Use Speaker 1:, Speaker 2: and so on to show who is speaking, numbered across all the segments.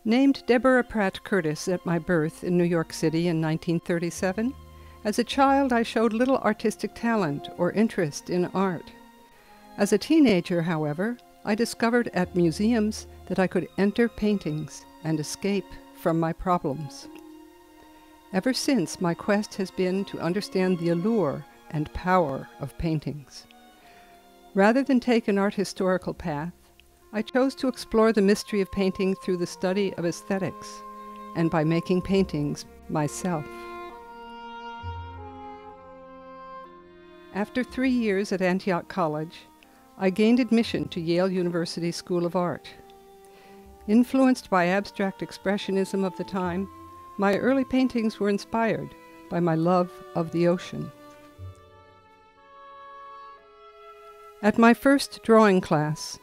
Speaker 1: Named Deborah Pratt Curtis at my birth in New York City in 1937, as a child I showed little artistic talent or interest in art. As a teenager, however, I discovered at museums that I could enter paintings and escape from my problems. Ever since, my quest has been to understand the allure and power of paintings. Rather than take an art historical path, I chose to explore the mystery of painting through the study of aesthetics and by making paintings myself. After 3 years at Antioch College, I gained admission to Yale University School of Art. Influenced by abstract expressionism of the time, my early paintings were inspired by my love of the ocean. At my first drawing class,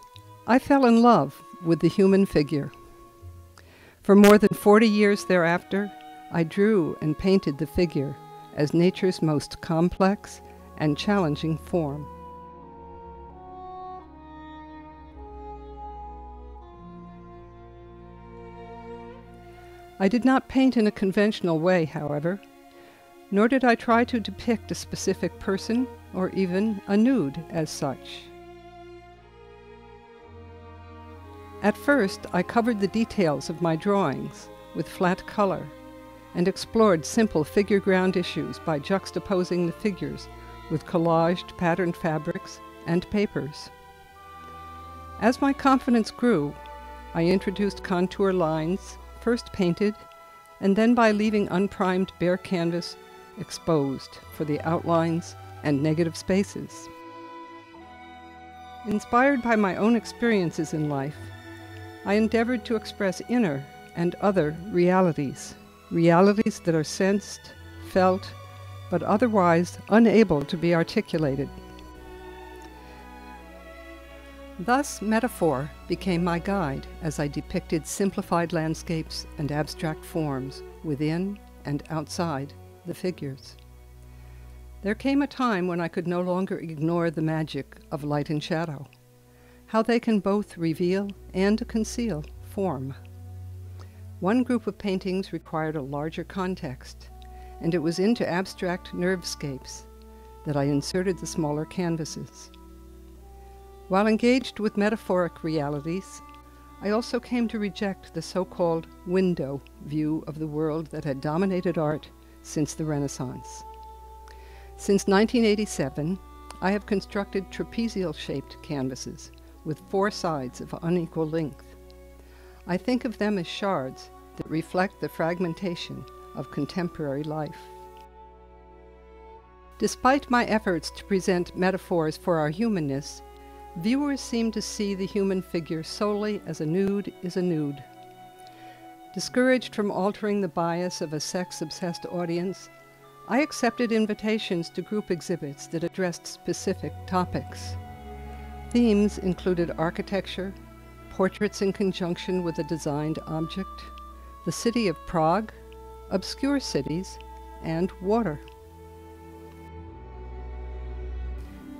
Speaker 1: I fell in love with the human figure. For more than 40 years thereafter, I drew and painted the figure as nature's most complex and challenging form. I did not paint in a conventional way, however, nor did I try to depict a specific person or even a nude as such. At first, I covered the details of my drawings with flat color and explored simple figure ground issues by juxtaposing the figures with collaged patterned fabrics and papers. As my confidence grew, I introduced contour lines, first painted, and then by leaving unprimed bare canvas exposed for the outlines and negative spaces. Inspired by my own experiences in life, I endeavored to express inner and other realities, realities that are sensed, felt, but otherwise unable to be articulated. Thus, metaphor became my guide as I depicted simplified landscapes and abstract forms within and outside the figures. There came a time when I could no longer ignore the magic of light and shadow, how they can both reveal and conceal form. One group of paintings required a larger context, and it was into abstract nervescapes that I inserted the smaller canvases. While engaged with metaphoric realities, I also came to reject the so-called window view of the world that had dominated art since the Renaissance. Since 1987, I have constructed trapezial-shaped canvases with 4 sides of unequal length. I think of them as shards that reflect the fragmentation of contemporary life. Despite my efforts to present metaphors for our humanness, viewers seem to see the human figure solely as a nude is a nude. Discouraged from altering the bias of a sex-obsessed audience, I accepted invitations to group exhibits that addressed specific topics. Themes included architecture, portraits in conjunction with a designed object, the city of Prague, obscure cities, and water.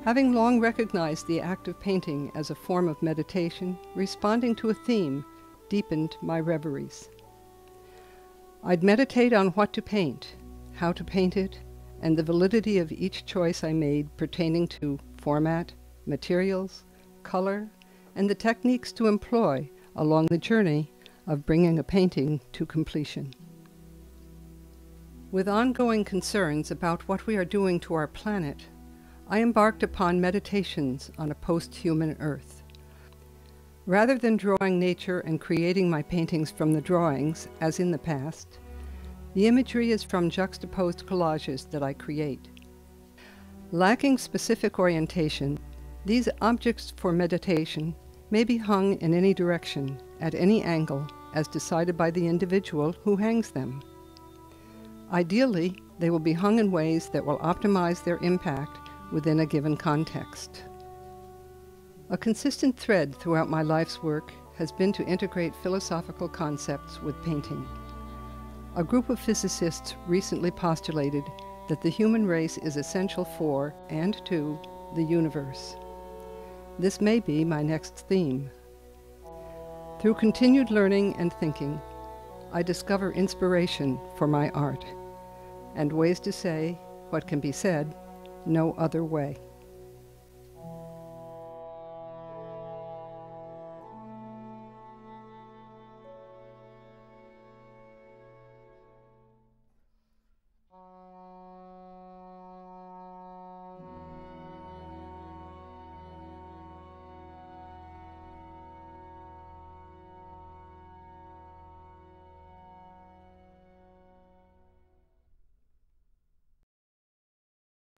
Speaker 1: Having long recognized the act of painting as a form of meditation, responding to a theme deepened my reveries. I'd meditate on what to paint, how to paint it, and the validity of each choice I made pertaining to format, materials, color, and the techniques to employ along the journey of bringing a painting to completion. With ongoing concerns about what we are doing to our planet, I embarked upon meditations on a post-human Earth. Rather than drawing nature and creating my paintings from the drawings, as in the past, the imagery is from juxtaposed collages that I create. Lacking specific orientation, these objects for meditation may be hung in any direction, at any angle, as decided by the individual who hangs them. Ideally, they will be hung in ways that will optimize their impact within a given context. A consistent thread throughout my life's work has been to integrate philosophical concepts with painting. A group of physicists recently postulated that the human race is essential for and to the universe. This may be my next theme. Through continued learning and thinking, I discover inspiration for my art, and ways to say what can be said no other way.